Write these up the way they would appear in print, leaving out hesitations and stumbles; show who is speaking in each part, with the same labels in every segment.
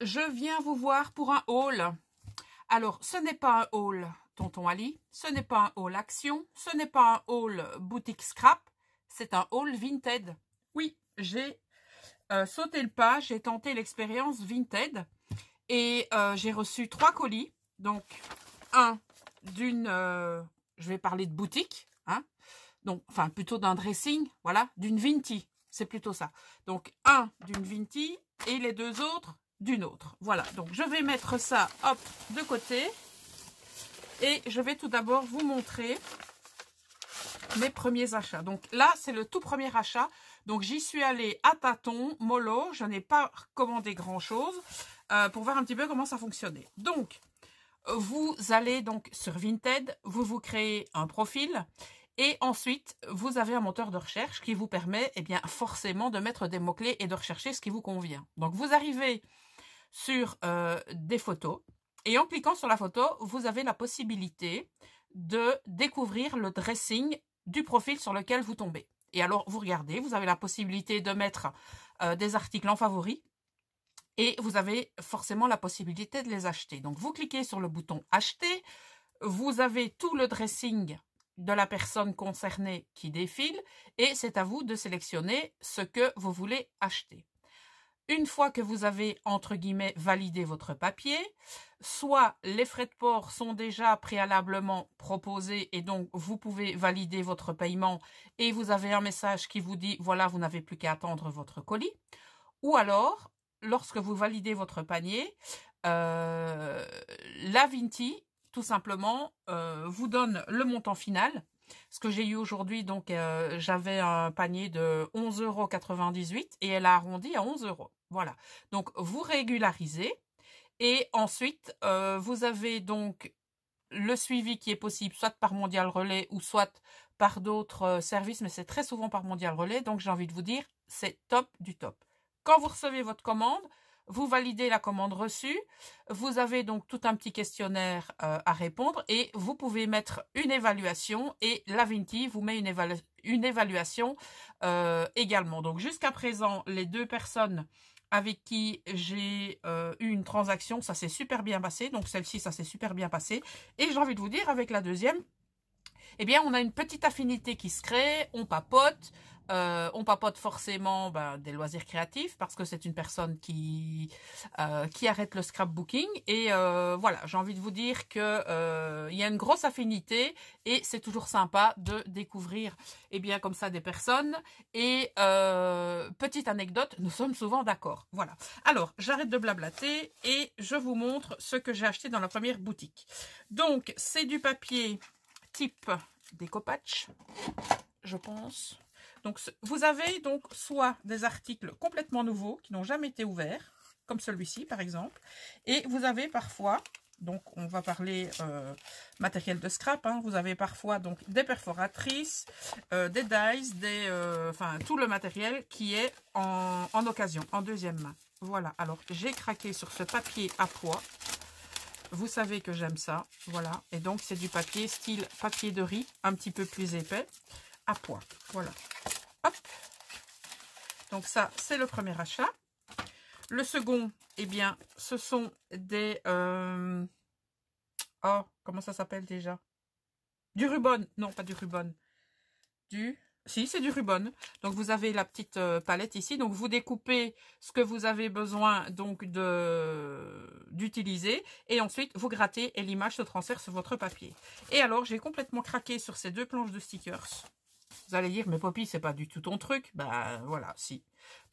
Speaker 1: je viens vous voir pour un haul. Alors, ce n'est pas un haul Tonton Ali, ce n'est pas un haul Action, ce n'est pas un haul boutique scrap, c'est un haul Vinted. Oui, j'ai sauté le pas, j'ai tenté l'expérience Vinted et j'ai reçu 3 colis. Donc, un d'une, je vais parler de boutique, hein, donc, enfin plutôt d'un dressing, voilà, d'une Vinti, c'est plutôt ça. Donc, un d'une Vinti et les deux autres d'une autre. Voilà, donc je vais mettre ça, hop, de côté. Et je vais tout d'abord vous montrer mes premiers achats. Donc là, c'est le tout premier achat. Donc j'y suis allée à tâtons, mollo. Je n'ai pas commandé grand-chose pour voir un petit peu comment ça fonctionnait. Donc, vous allez donc sur Vinted, vous créez un profil. Et ensuite, vous avez un moteur de recherche qui vous permet, eh bien, forcément de mettre des mots-clés et de rechercher ce qui vous convient. Donc, vous arrivez sur des photos. Et en cliquant sur la photo, vous avez la possibilité de découvrir le dressing du profil sur lequel vous tombez. Et alors, vous regardez, vous avez la possibilité de mettre des articles en favoris. Et vous avez forcément la possibilité de les acheter. Donc, vous cliquez sur le bouton « Acheter ». Vous avez tout le dressing de la personne concernée qui défile. Et c'est à vous de sélectionner ce que vous voulez acheter. Une fois que vous avez, entre guillemets, validé votre papier, soit les frais de port sont déjà préalablement proposés et donc vous pouvez valider votre paiement et vous avez un message qui vous dit, voilà, vous n'avez plus qu'à attendre votre colis. Ou alors, lorsque vous validez votre panier, la Vinti, tout simplement, vous donne le montant final. Ce que j'ai eu aujourd'hui, donc j'avais un panier de 11,98 € et elle a arrondi à 11 €. Voilà, donc vous régularisez et ensuite vous avez donc le suivi qui est possible soit par Mondial Relais ou soit par d'autres services, mais c'est très souvent par Mondial Relais, donc j'ai envie de vous dire, c'est top du top. Quand vous recevez votre commande, vous validez la commande reçue, vous avez donc tout un petit questionnaire à répondre et vous pouvez mettre une évaluation et la Vinti vous met une évaluation également. Donc jusqu'à présent, les deux personnes avec qui j'ai eu une transaction, ça s'est super bien passé. Donc celle-ci, ça s'est super bien passé. Et j'ai envie de vous dire, avec la deuxième, eh bien, on a une petite affinité qui se crée, on papote. On papote forcément des loisirs créatifs parce que c'est une personne qui arrête le scrapbooking et voilà, j'ai envie de vous dire que il y a une grosse affinité et c'est toujours sympa de découvrir bien comme ça des personnes et petite anecdote, nous sommes souvent d'accord. Voilà. Alors, j'arrête de blablater et je vous montre ce que j'ai acheté dans la première boutique. Donc, c'est du papier type découpage, je pense. Donc, vous avez donc soit des articles complètement nouveaux qui n'ont jamais été ouverts, comme celui-ci par exemple, et vous avez parfois, donc on va parler matériel de scrap, hein, vous avez parfois donc des perforatrices, des dies, enfin tout le matériel qui est en occasion, en deuxième main. Voilà, alors j'ai craqué sur ce papier à pois. Vous savez que j'aime ça, voilà, et donc c'est du papier style papier de riz, un petit peu plus épais, à pois, voilà. Hop. Donc ça, c'est le premier achat. Le second, eh bien, ce sont des... Oh, comment ça s'appelle déjà? Du Rubon. Non, pas du Rubon. Si, c'est du Rubon. Donc, vous avez la petite palette ici. Donc, vous découpez ce que vous avez besoin donc d'utiliser. Et ensuite, vous grattez et l'image se transfère sur votre papier. Et alors, j'ai complètement craqué sur ces deux planches de stickers. Vous allez dire, mais Poppy, c'est pas du tout ton truc. Ben voilà, si.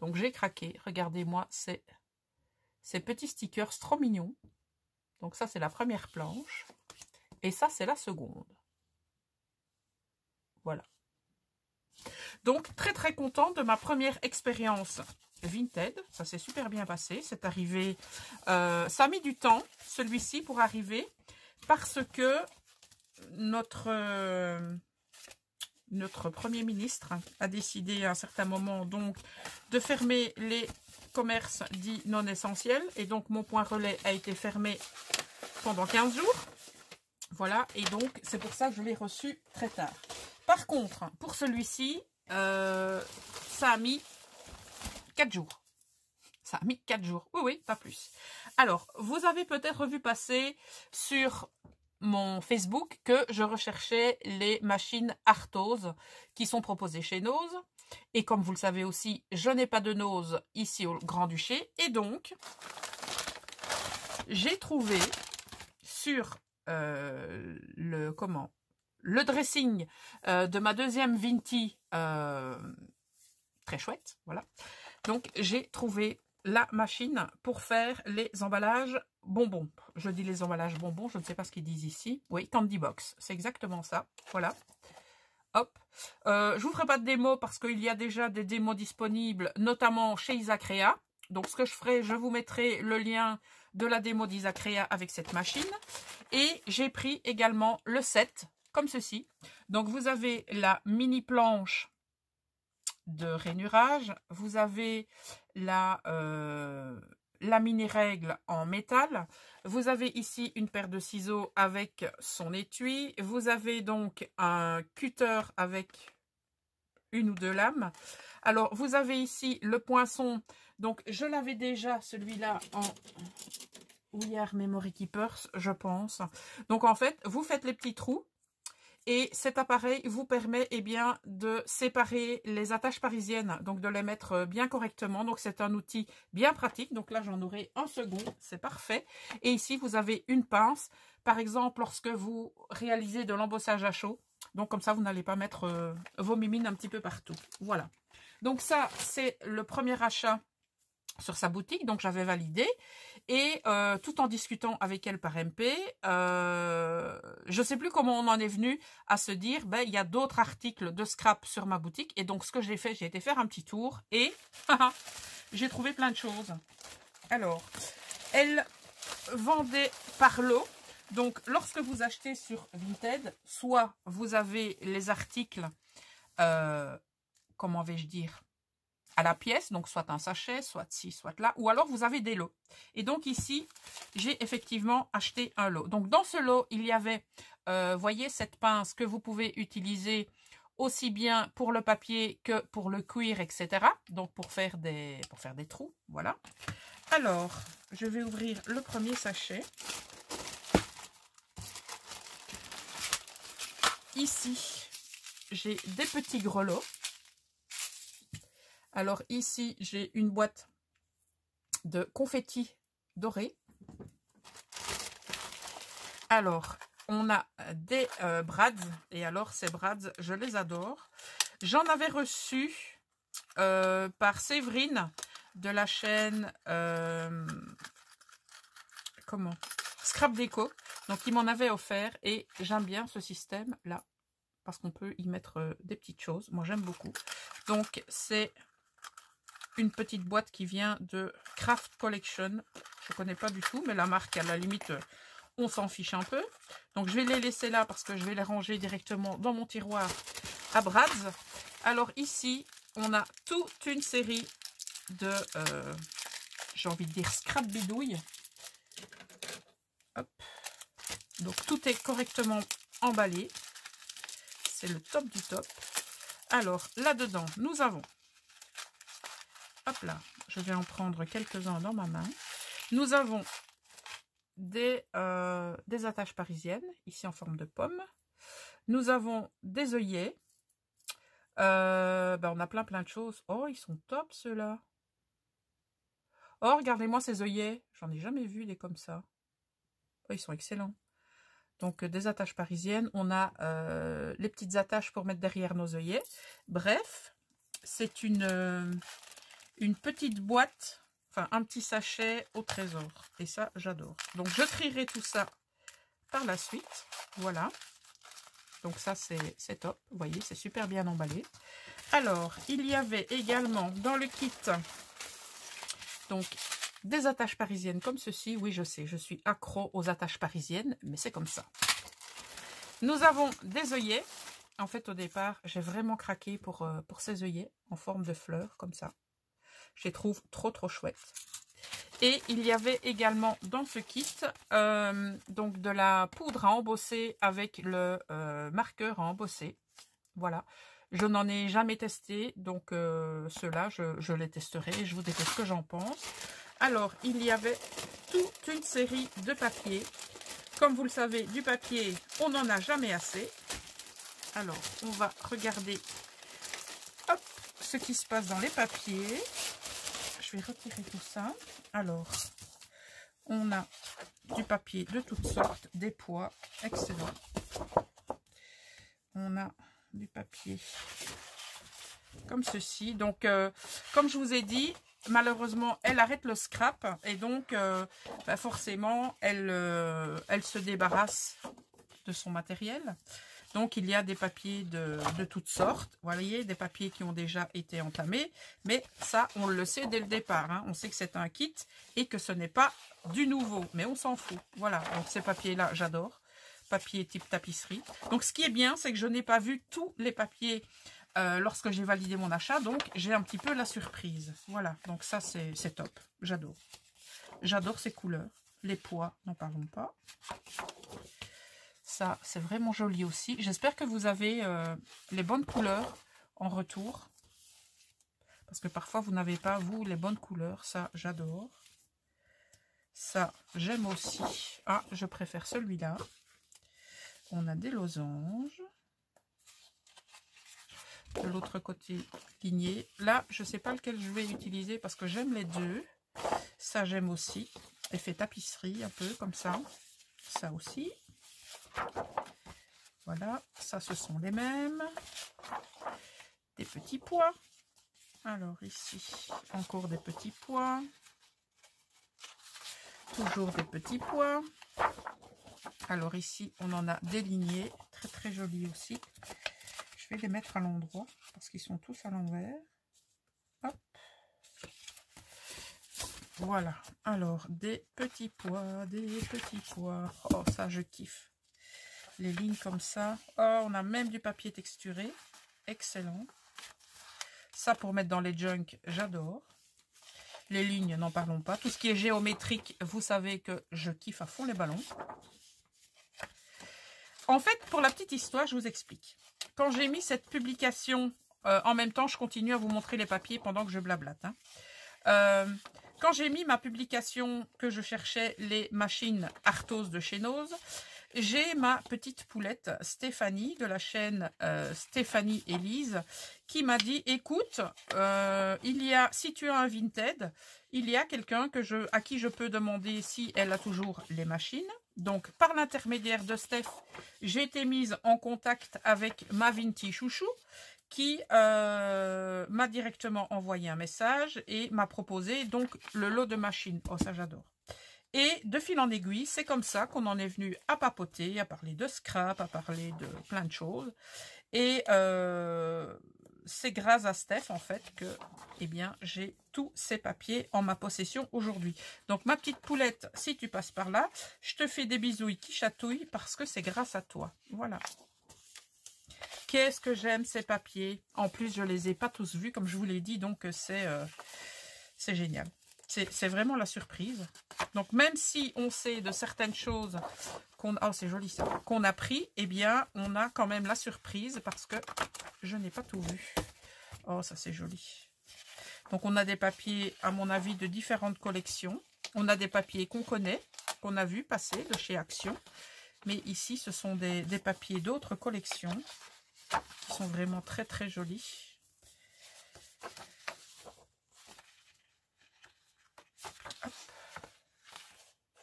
Speaker 1: Donc j'ai craqué. Regardez-moi ces petits stickers trop mignons. Donc ça, c'est la première planche. Et ça, c'est la seconde. Voilà. Donc, très très contente de ma première expérience Vinted. Ça s'est super bien passé. C'est arrivé... ça a mis du temps, celui-ci, pour arriver. Parce que notre Premier ministre a décidé à un certain moment donc de fermer les commerces dits non essentiels. Et donc, mon point relais a été fermé pendant 15 jours. Voilà, et donc, c'est pour ça que je l'ai reçu très tard. Par contre, pour celui-ci, ça a mis 4 jours. Ça a mis 4 jours. Oui, oui, pas plus. Alors, vous avez peut-être vu passer sur mon Facebook que je recherchais les machines Arthose qui sont proposées chez Nose. Et comme vous le savez aussi, je n'ai pas de Nose ici au Grand-Duché. Et donc, j'ai trouvé sur le dressing de ma deuxième Vinti, très chouette, voilà. Donc, j'ai trouvé la machine pour faire les emballages bonbons. Je dis les emballages bonbons, je ne sais pas ce qu'ils disent ici. Oui, Candy Box, c'est exactement ça, voilà. Hop, je vous ferai pas de démo parce qu'il y a déjà des démos disponibles, notamment chez Isacrea. Donc, ce que je ferai, je vous mettrai le lien de la démo d'Isacrea avec cette machine. Et j'ai pris également le set, comme ceci. Donc, vous avez la mini planche de rainurage. Vous avez la mini règle en métal. Vous avez ici une paire de ciseaux avec son étui. Vous avez donc un cutter avec une ou deux lames. Alors, vous avez ici le poinçon. Donc, je l'avais déjà, celui-là, en We Are Memory Keepers, je pense. Donc, en fait, vous faites les petits trous. Et cet appareil vous permet bien de séparer les attaches parisiennes, donc de les mettre bien correctement. Donc c'est un outil bien pratique. Donc là j'en aurai un second, c'est parfait. Et ici vous avez une pince, par exemple lorsque vous réalisez de l'embossage à chaud. Donc comme ça vous n'allez pas mettre vos mimines un petit peu partout. Voilà. Donc ça c'est le premier achat sur sa boutique, donc j'avais validé. Et tout en discutant avec elle par MP, je ne sais plus comment on en est venu à se dire, ben, il y a d'autres articles de scrap sur ma boutique. Et donc, ce que j'ai fait, j'ai été faire un petit tour et j'ai trouvé plein de choses. Alors, elle vendait par lot. Donc, lorsque vous achetez sur Vinted, soit vous avez les articles, comment vais-je dire, à la pièce, donc soit un sachet, soit ci, soit là, ou alors vous avez des lots. Et donc ici, j'ai effectivement acheté un lot. Donc dans ce lot, il y avait, voyez, cette pince que vous pouvez utiliser aussi bien pour le papier que pour le cuir, etc. Donc pour faire des trous, voilà. Alors, je vais ouvrir le premier sachet. Ici, j'ai des petits grelots. Alors ici, j'ai une boîte de confettis dorés. Alors, on a des brads. Et alors, ces brads, je les adore. J'en avais reçu par Séverine de la chaîne Scrap Déco. Donc, il m'en avait offert. Et j'aime bien ce système-là. Parce qu'on peut y mettre des petites choses. Moi, j'aime beaucoup. Donc, c'est une petite boîte qui vient de Craft Collection. Je ne connais pas du tout, mais la marque, à la limite, on s'en fiche un peu. Donc, je vais les laisser là parce que je vais les ranger directement dans mon tiroir à brads. Alors, ici, on a toute une série de, j'ai envie de dire, scrap bidouille. Hop. Donc, tout est correctement emballé. C'est le top du top. Alors, là-dedans, nous avons... Hop là, je vais en prendre quelques-uns dans ma main. Nous avons des attaches parisiennes, ici en forme de pomme. Nous avons des œillets. On a plein de choses. Oh, ils sont top ceux-là. Oh, regardez-moi ces œillets. J'en ai jamais vu des comme ça. Oh, ils sont excellents. Donc, des attaches parisiennes. On a les petites attaches pour mettre derrière nos œillets. Bref, c'est une petite boîte, enfin un petit sachet au trésor. Et ça, j'adore. Donc, je trierai tout ça par la suite. Voilà. Donc, ça, c'est top. Vous voyez, c'est super bien emballé. Alors, il y avait également dans le kit, donc, des attaches parisiennes comme ceci. Oui, je sais, je suis accro aux attaches parisiennes, mais c'est comme ça. Nous avons des œillets. En fait, au départ, j'ai vraiment craqué pour ces œillets en forme de fleurs, comme ça. Je les trouve trop chouettes. Et il y avait également dans ce kit donc de la poudre à embosser avec le marqueur à embosser. Voilà. Je n'en ai jamais testé, donc ceux-là, je les testerai et je vous dirai ce que j'en pense. Alors, il y avait toute une série de papiers. Comme vous le savez, du papier, on n'en a jamais assez. Alors, on va regarder hop, ce qui se passe dans les papiers. Je vais retirer tout ça. Alors, on a du papier de toutes sortes, des poids, excellent. On a du papier comme ceci. Donc, comme je vous ai dit, malheureusement, elle arrête le scrap et donc, bah forcément, elle se débarrasse de son matériel. Donc, il y a des papiers de toutes sortes. Vous voyez, des papiers qui ont déjà été entamés. Mais ça, on le sait dès le départ. Hein. On sait que c'est un kit et que ce n'est pas du nouveau. Mais on s'en fout. Voilà, donc ces papiers-là, j'adore. Papier type tapisserie. Donc, ce qui est bien, c'est que je n'ai pas vu tous les papiers lorsque j'ai validé mon achat. Donc, j'ai un petit peu la surprise. Voilà, donc ça, c'est top. J'adore. J'adore ces couleurs. Les poids, n'en parlons pas. Ça, c'est vraiment joli aussi. J'espère que vous avez les bonnes couleurs en retour. Parce que parfois, vous n'avez pas, vous, les bonnes couleurs. Ça, j'adore. Ça, j'aime aussi. Ah, je préfère celui-là. On a des losanges. De l'autre côté, ligné. Là, je ne sais pas lequel je vais utiliser parce que j'aime les deux. Ça, j'aime aussi. Effet tapisserie, un peu comme ça. Ça aussi. Voilà, ça ce sont les mêmes. Des petits pois. Alors ici, encore des petits pois. Toujours des petits pois. Alors ici, on en a des lignées. Très très jolis aussi. Je vais les mettre à l'endroit parce qu'ils sont tous à l'envers. Hop. Voilà. Alors, des petits pois, des petits pois. Oh, ça, je kiffe. Les lignes comme ça. Oh, on a même du papier texturé. Excellent. Ça, pour mettre dans les junks, j'adore. Les lignes, n'en parlons pas. Tout ce qui est géométrique, vous savez que je kiffe à fond les ballons. En fait, pour la petite histoire, je vous explique. Quand j'ai mis cette publication, en même temps, je continue à vous montrer les papiers pendant que je blablate. Hein. Quand j'ai mis ma publication que je cherchais les machines Arthos de chez Noz, j'ai ma petite poulette Stéphanie de la chaîne Stéphanie Elise qui m'a dit écoute, si tu as un Vinted, il y a quelqu'un à qui je peux demander si elle a toujours les machines. Donc par l'intermédiaire de Steph, j'ai été mise en contact avec ma Vinti Chouchou qui m'a directement envoyé un message et m'a proposé donc le lot de machines. Oh ça j'adore. Et de fil en aiguille, c'est comme ça qu'on en est venu à papoter, à parler de scrap, à parler de plein de choses. Et c'est grâce à Steph, en fait, que eh bien, j'ai tous ces papiers en ma possession aujourd'hui. Donc, ma petite poulette, si tu passes par là, je te fais des bisouilles qui chatouillent parce que c'est grâce à toi. Voilà. Qu'est-ce que j'aime ces papiers. En plus, je ne les ai pas tous vus, comme je vous l'ai dit, donc c'est génial. C'est vraiment la surprise. Donc, même si on sait de certaines choses oh, c'est joli ça, qu'on a pris, eh bien, on a quand même la surprise parce que je n'ai pas tout vu. Oh, ça, c'est joli. Donc, on a des papiers, à mon avis, de différentes collections. On a des papiers qu'on connaît, qu'on a vu passer de chez Action. Mais ici, ce sont des papiers d'autres collections qui sont vraiment très, très jolis.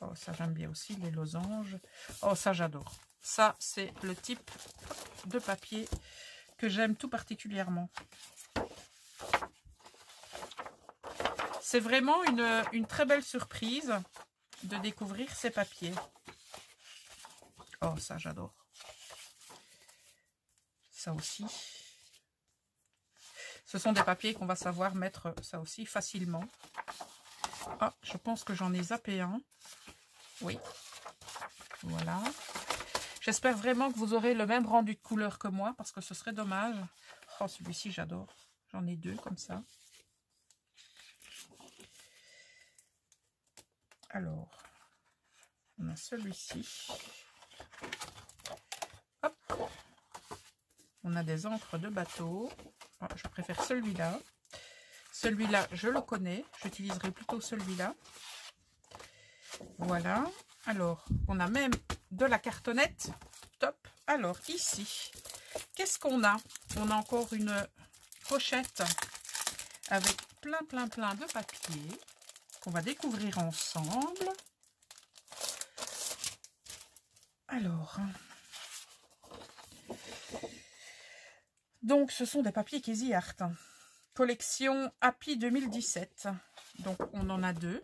Speaker 1: Oh, ça j'aime bien aussi, les losanges. Oh, ça j'adore. Ça, c'est le type de papier que j'aime tout particulièrement. C'est vraiment une très belle surprise de découvrir ces papiers. Oh, ça j'adore. Ça aussi. Ce sont des papiers qu'on va savoir mettre ça aussi facilement. Ah, je pense que j'en ai zappé un. Oui, voilà. J'espère vraiment que vous aurez le même rendu de couleur que moi, parce que ce serait dommage. Oh, celui-ci, j'adore. J'en ai deux comme ça. Alors, on a celui-ci. Hop. On a des encres de bateau. Ah, je préfère celui-là. Celui-là, je le connais. J'utiliserai plutôt celui-là. Voilà. Alors, on a même de la cartonnette. Top. Alors, ici, qu'est-ce qu'on a? On a encore une pochette avec plein de papier qu'on va découvrir ensemble. Alors, donc ce sont des papiers Casey Art, collection Happy 2017. Donc on en a deux.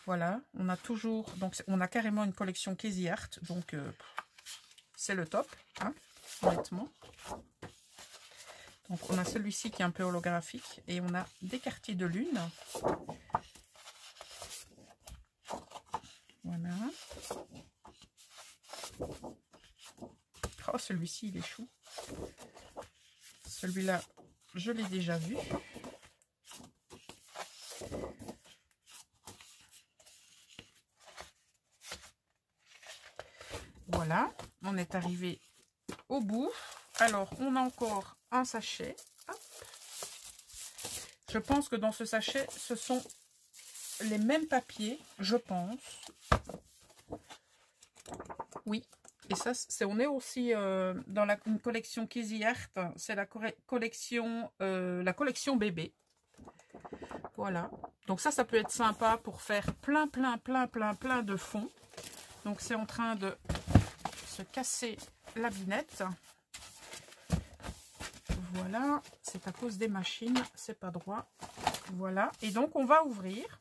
Speaker 1: Voilà, on a toujours, donc on a carrément une collection Casey Art, donc c'est le top, hein, honnêtement. Donc on a celui-ci qui est un peu holographique et on a des quartiers de lune. Voilà. Oh, celui-ci, il est chou. Celui-là, je l'ai déjà vu. Voilà, on est arrivé au bout. Alors, on a encore un sachet. Hop. Je pense que dans ce sachet, ce sont les mêmes papiers, je pense. Oui, et ça, on est aussi dans une collection Casey Art. C'est la collection bébé. Voilà. Donc ça peut être sympa pour faire plein de fonds. Donc c'est en train de se casser la binette. Voilà, c'est à cause des machines, c'est pas droit. Voilà, et donc on va ouvrir.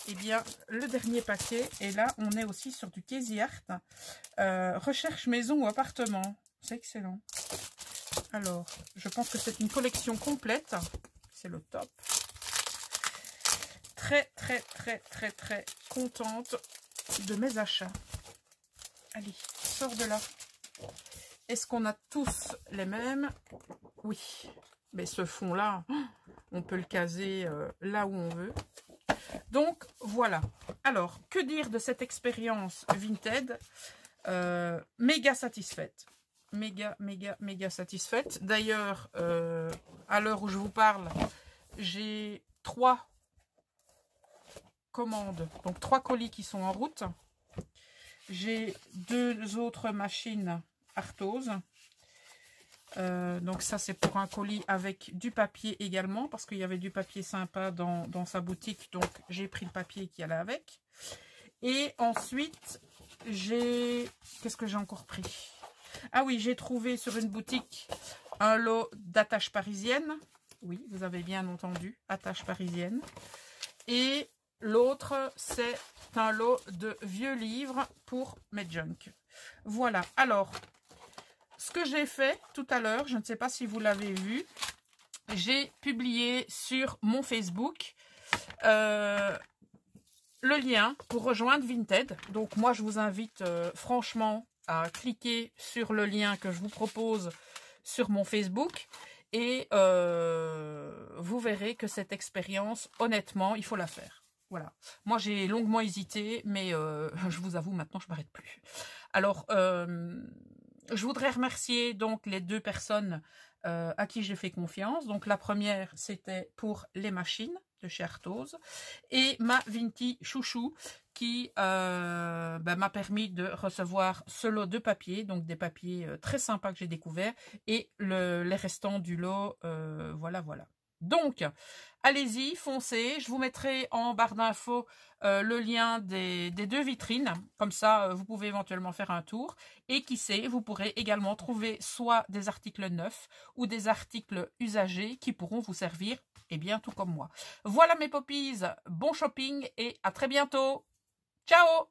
Speaker 1: Eh bien, le dernier paquet, et là, on est aussi sur du Casey Art. Recherche maison ou appartement. C'est excellent. Alors, je pense que c'est une collection complète. C'est le top. Très contente de mes achats. Allez, sors de là. Est-ce qu'on a tous les mêmes? Oui. Mais ce fond-là, on peut le caser là où on veut. Donc, voilà. Alors, que dire de cette expérience Vinted? Méga satisfaite. Méga satisfaite. D'ailleurs, à l'heure où je vous parle, j'ai 3 commandes, donc 3 colis qui sont en route. J'ai 2 autres machines Arthose. Donc ça c'est pour un colis avec du papier également, parce qu'il y avait du papier sympa dans sa boutique, donc j'ai pris le papier qui allait avec. Et ensuite qu'est-ce que j'ai encore pris? Ah oui, j'ai trouvé sur une boutique un lot d'attaches parisiennes. Oui, vous avez bien entendu, attaches parisiennes. Et l'autre, c'est un lot de vieux livres pour mes junk. Voilà, alors, ce que j'ai fait tout à l'heure, je ne sais pas si vous l'avez vu, j'ai publié sur mon Facebook le lien pour rejoindre Vinted. Donc moi, je vous invite franchement à cliquer sur le lien que je vous propose sur mon Facebook. Et vous verrez que cette expérience, honnêtement, il faut la faire. Voilà. Moi, j'ai longuement hésité, mais je vous avoue, maintenant, je ne m'arrête plus. Alors, je voudrais remercier donc les 2 personnes à qui j'ai fait confiance. Donc, la première, c'était pour les machines de chez Arthose. Et ma Vinti Chouchou qui m'a permis de recevoir ce lot de papier. Donc, des papiers très sympas que j'ai découverts. Et les restants du lot, voilà. Donc, allez-y, foncez. Je vous mettrai en barre d'infos le lien des 2 vitrines. Comme ça, vous pouvez éventuellement faire un tour. Et qui sait, vous pourrez également trouver soit des articles neufs ou des articles usagés qui pourront vous servir, eh bien, tout comme moi. Voilà mes poppies, bon shopping et à très bientôt. Ciao!